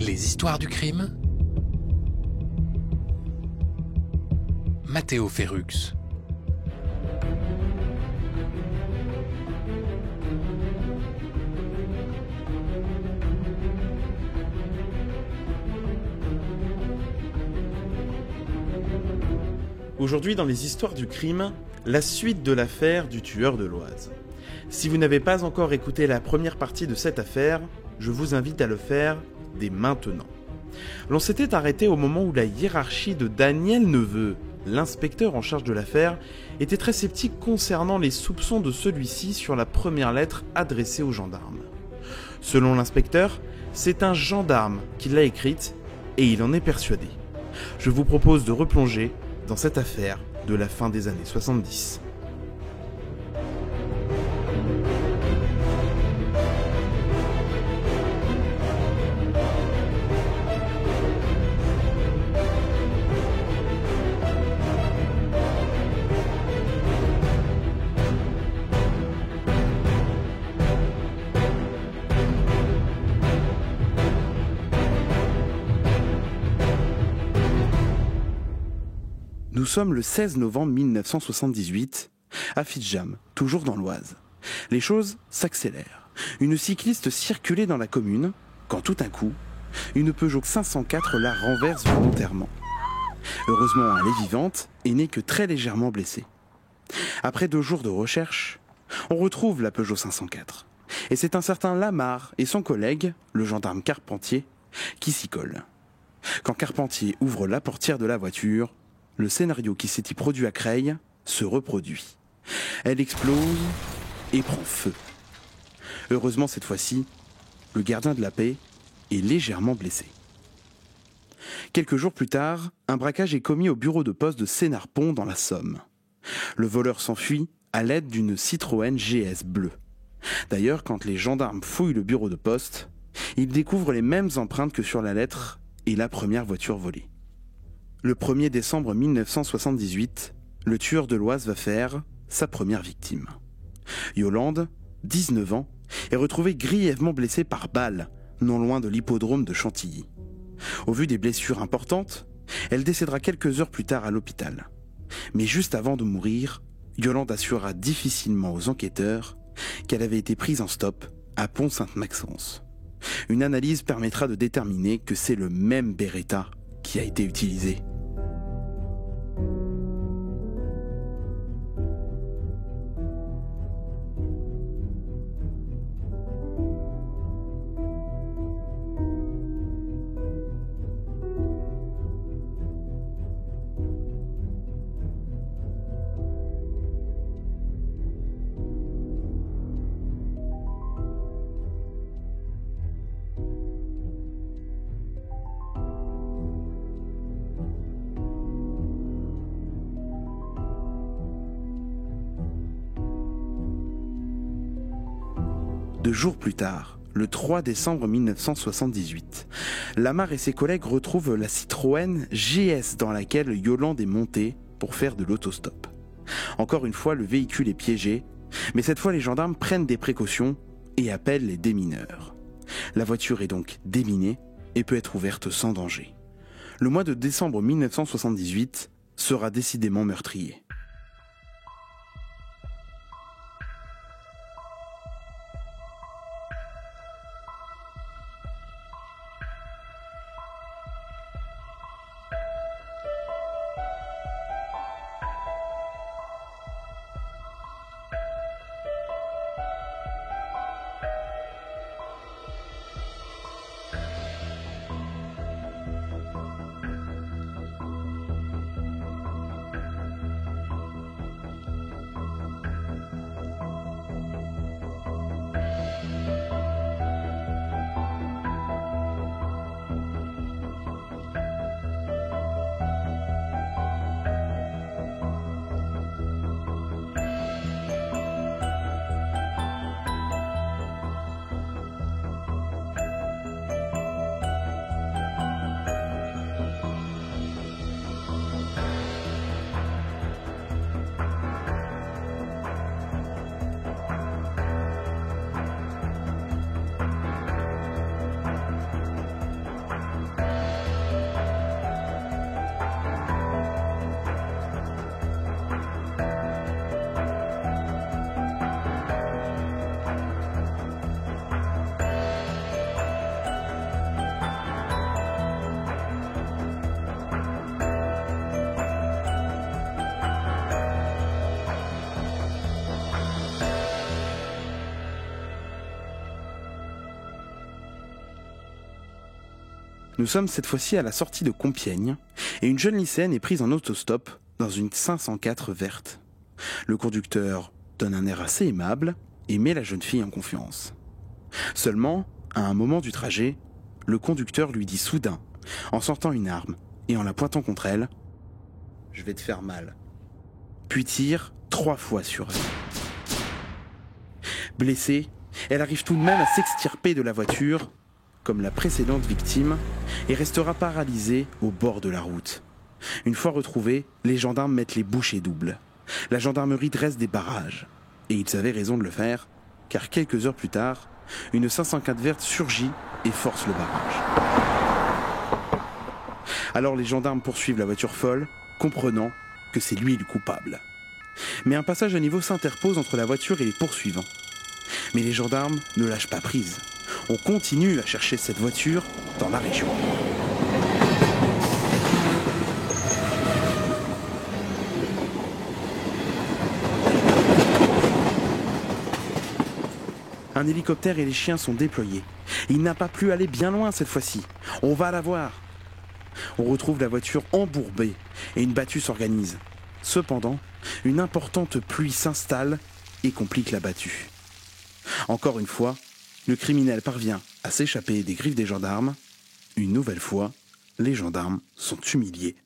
Les histoires du crime. Matteo Ferrux. Aujourd'hui, dans les histoires du crime, la suite de l'affaire du tueur de l'Oise. Si vous n'avez pas encore écouté la première partie de cette affaire, je vous invite à le faire dès maintenant. L'on s'était arrêté au moment où la hiérarchie de Daniel Neveu, l'inspecteur en charge de l'affaire, était très sceptique concernant les soupçons de celui-ci sur la première lettre adressée aux gendarmes. Selon l'inspecteur, c'est un gendarme qui l'a écrite et il en est persuadé. Je vous propose de replonger dans cette affaire de la fin des années 70. Nous sommes le 16 novembre 1978, à Fitjam, toujours dans l'Oise. Les choses s'accélèrent. Une cycliste circulait dans la commune, quand tout d'un coup, une Peugeot 504 la renverse volontairement. Heureusement, elle est vivante et n'est que très légèrement blessée. Après 2 jours de recherche, on retrouve la Peugeot 504. Et c'est un certain Lamar et son collègue, le gendarme Carpentier, qui s'y collent. Quand Carpentier ouvre la portière de la voiture, le scénario qui s'était produit à Creil se reproduit. Elle explose et prend feu. Heureusement, cette fois-ci, le gardien de la paix est légèrement blessé. Quelques jours plus tard, un braquage est commis au bureau de poste de Sénarpont dans la Somme. Le voleur s'enfuit à l'aide d'une Citroën GS bleue. D'ailleurs, quand les gendarmes fouillent le bureau de poste, ils découvrent les mêmes empreintes que sur la lettre et la première voiture volée. Le 1er décembre 1978, le tueur de l'Oise va faire sa première victime. Yolande, 19 ans, est retrouvée grièvement blessée par balle, non loin de l'hippodrome de Chantilly. Au vu des blessures importantes, elle décédera quelques heures plus tard à l'hôpital. Mais juste avant de mourir, Yolande assurera difficilement aux enquêteurs qu'elle avait été prise en stop à Pont-Sainte-Maxence. Une analyse permettra de déterminer que c'est le même Beretta qui a été utilisé. Deux jours plus tard, le 3 décembre 1978, Lamar et ses collègues retrouvent la Citroën GS dans laquelle Yolande est montée pour faire de l'autostop. Encore une fois, le véhicule est piégé, mais cette fois les gendarmes prennent des précautions et appellent les démineurs. La voiture est donc déminée et peut être ouverte sans danger. Le mois de décembre 1978 sera décidément meurtrier. Nous sommes cette fois-ci à la sortie de Compiègne et une jeune lycéenne est prise en autostop dans une 504 verte. Le conducteur donne un air assez aimable et met la jeune fille en confiance. Seulement, à un moment du trajet, le conducteur lui dit soudain, en sortant une arme et en la pointant contre elle, « Je vais te faire mal », puis tire 3 fois sur elle. Blessée, elle arrive tout de même à s'extirper de la voiture, comme la précédente victime, et restera paralysée au bord de la route. Une fois retrouvée, les gendarmes mettent les bouchées doubles. La gendarmerie dresse des barrages. Et ils avaient raison de le faire, car quelques heures plus tard, une 504 verte surgit et force le barrage. Alors les gendarmes poursuivent la voiture folle, comprenant que c'est lui le coupable. Mais un passage à niveau s'interpose entre la voiture et les poursuivants. Mais les gendarmes ne lâchent pas prise. On continue à chercher cette voiture dans la région. Un hélicoptère et les chiens sont déployés. Il n'a pas pu aller bien loin cette fois-ci. On va la voir. On retrouve la voiture embourbée et une battue s'organise. Cependant, une importante pluie s'installe et complique la battue. Encore une fois, le criminel parvient à s'échapper des griffes des gendarmes. Une nouvelle fois, les gendarmes sont humiliés.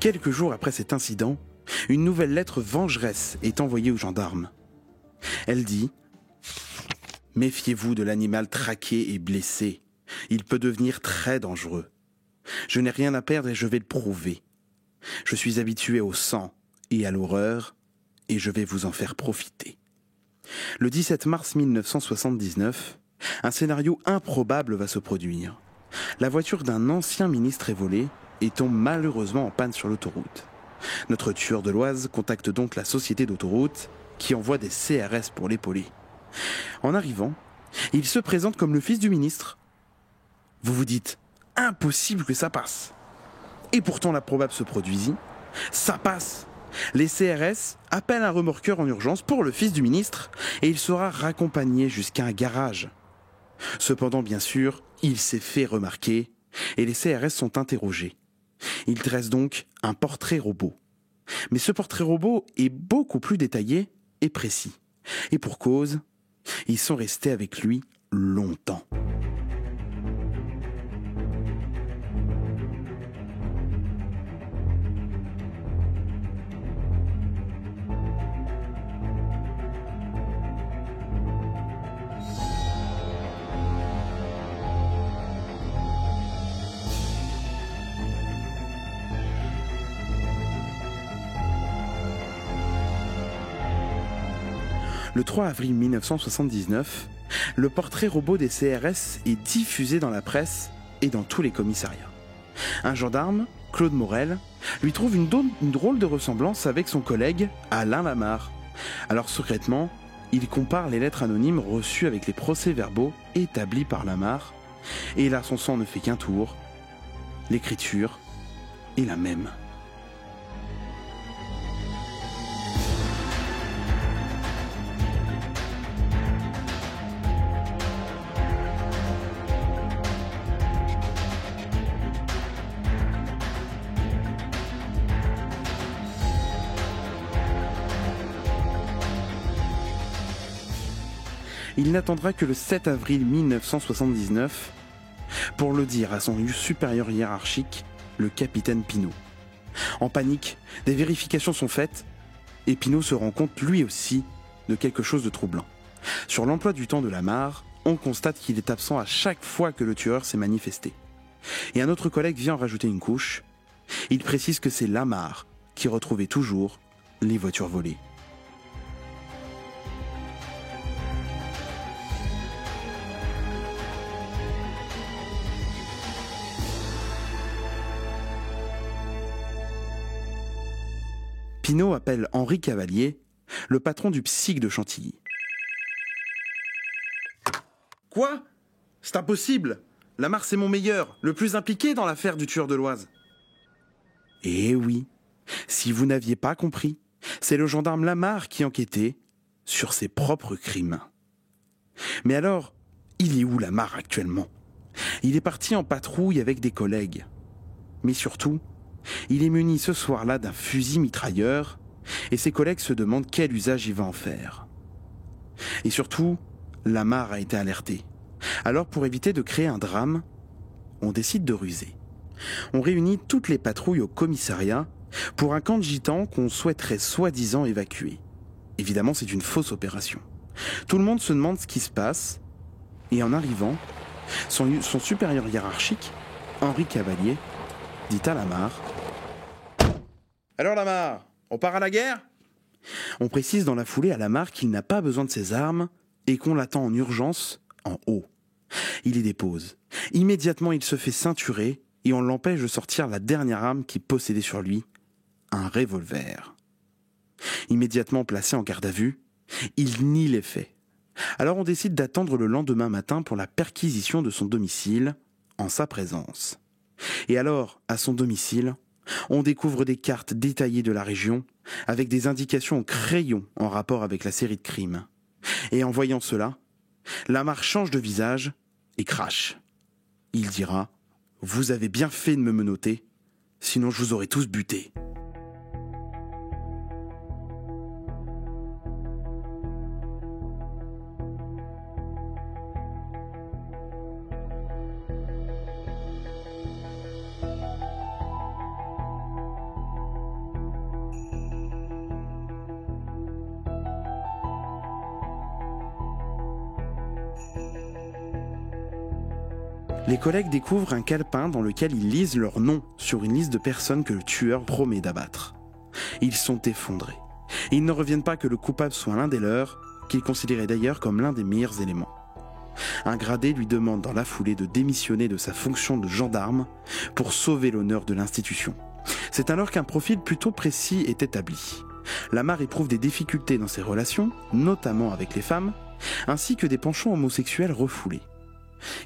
Quelques jours après cet incident, une nouvelle lettre vengeresse est envoyée aux gendarmes. Elle dit « Méfiez-vous de l'animal traqué et blessé. Il peut devenir très dangereux. Je n'ai rien à perdre et je vais le prouver. Je suis habitué au sang et à l'horreur et je vais vous en faire profiter. » Le 17 mars 1979, un scénario improbable va se produire. La voiture d'un ancien ministre est volée et tombe malheureusement en panne sur l'autoroute. Notre tueur de l'Oise contacte donc la société d'autoroute qui envoie des CRS pour l'épauler. En arrivant, il se présente comme le fils du ministre. Vous vous dites, impossible que ça passe. Et pourtant l'improbable se produisit, ça passe. Les CRS appellent un remorqueur en urgence pour le fils du ministre et il sera raccompagné jusqu'à un garage. Cependant, bien sûr, il s'est fait remarquer et les CRS sont interrogés. Il dresse donc un portrait robot. Mais ce portrait robot est beaucoup plus détaillé et précis. Et pour cause, ils sont restés avec lui longtemps. Le 3 avril 1979, le portrait robot des CRS est diffusé dans la presse et dans tous les commissariats. Un gendarme, Claude Morel, lui trouve une drôle de ressemblance avec son collègue Alain Lamarre. Alors secrètement, il compare les lettres anonymes reçues avec les procès-verbaux établis par Lamarre, et là son sang ne fait qu'un tour. L'écriture est la même. Il n'attendra que le 7 avril 1979 pour le dire à son supérieur hiérarchique, le capitaine Pinault. En panique, des vérifications sont faites et Pinault se rend compte lui aussi de quelque chose de troublant. Sur l'emploi du temps de Lamar, on constate qu'il est absent à chaque fois que le tueur s'est manifesté. Et un autre collègue vient en rajouter une couche. Il précise que c'est Lamar qui retrouvait toujours les voitures volées. Pinault appelle Henri Cavalier, le patron du psych de Chantilly. Quoi ? C'est impossible ! Lamar, c'est mon meilleur, le plus impliqué dans l'affaire du tueur de l'Oise. Eh oui, si vous n'aviez pas compris, c'est le gendarme Lamar qui enquêtait sur ses propres crimes. Mais alors, il est où Lamar actuellement ? Il est parti en patrouille avec des collègues. Mais surtout, il est muni ce soir-là d'un fusil mitrailleur et ses collègues se demandent quel usage il va en faire. Et surtout, Lamar a été alerté. Alors pour éviter de créer un drame, on décide de ruser. On réunit toutes les patrouilles au commissariat pour un camp de gitans qu'on souhaiterait soi-disant évacuer. Évidemment, c'est une fausse opération. Tout le monde se demande ce qui se passe et en arrivant, son supérieur hiérarchique, Henri Cavalier, dit à Lamar : « Alors Lamar, on part à la guerre ?» On précise dans la foulée à Lamar qu'il n'a pas besoin de ses armes et qu'on l'attend en urgence en haut. Il y dépose. Immédiatement, il se fait ceinturer et on l'empêche de sortir la dernière arme qu'il possédait sur lui, un revolver. Immédiatement placé en garde à vue, il nie les faits. Alors on décide d'attendre le lendemain matin pour la perquisition de son domicile en sa présence. Et alors, à son domicile, on découvre des cartes détaillées de la région avec des indications au crayon en rapport avec la série de crimes. Et en voyant cela, Lamar change de visage et crache. Il dira : « Vous avez bien fait de me menotter, sinon je vous aurais tous butés. » Les collègues découvrent un calepin dans lequel ils lisent leur nom sur une liste de personnes que le tueur promet d'abattre. Ils sont effondrés. Ils ne reviennent pas que le coupable soit l'un des leurs, qu'ils considéraient d'ailleurs comme l'un des meilleurs éléments. Un gradé lui demande dans la foulée de démissionner de sa fonction de gendarme pour sauver l'honneur de l'institution. C'est alors qu'un profil plutôt précis est établi. Lamar éprouve des difficultés dans ses relations, notamment avec les femmes, ainsi que des penchants homosexuels refoulés.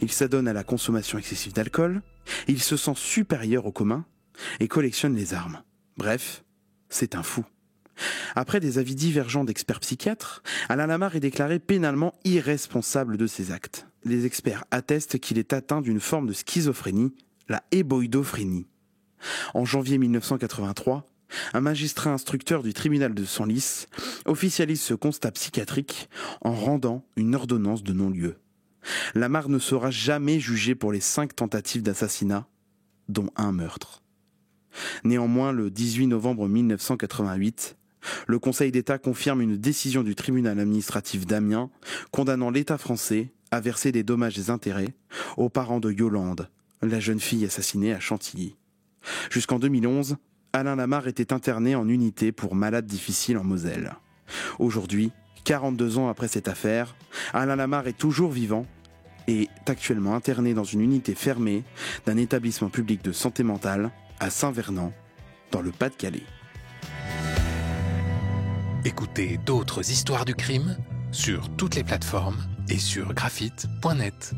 Il s'adonne à la consommation excessive d'alcool, il se sent supérieur au commun et collectionne les armes. Bref, c'est un fou. Après des avis divergents d'experts psychiatres, Alain Lamar est déclaré pénalement irresponsable de ses actes. Les experts attestent qu'il est atteint d'une forme de schizophrénie, la héboïdophrénie. En janvier 1983, un magistrat instructeur du tribunal de Senlis officialise ce constat psychiatrique en rendant une ordonnance de non-lieu. Lamar ne sera jamais jugé pour les 5 tentatives d'assassinat, dont un meurtre. Néanmoins, le 18 novembre 1988, le Conseil d'État confirme une décision du tribunal administratif d'Amiens condamnant l'État français à verser des dommages et intérêts aux parents de Yolande, la jeune fille assassinée à Chantilly. Jusqu'en 2011, Alain Lamar était interné en unité pour malades difficiles en Moselle. Aujourd'hui, 42 ans après cette affaire, Alain Lamar est toujours vivant et est actuellement interné dans une unité fermée d'un établissement public de santé mentale à Saint-Vernant, dans le Pas-de-Calais. Écoutez d'autres histoires du crime sur toutes les plateformes et sur graphite.net.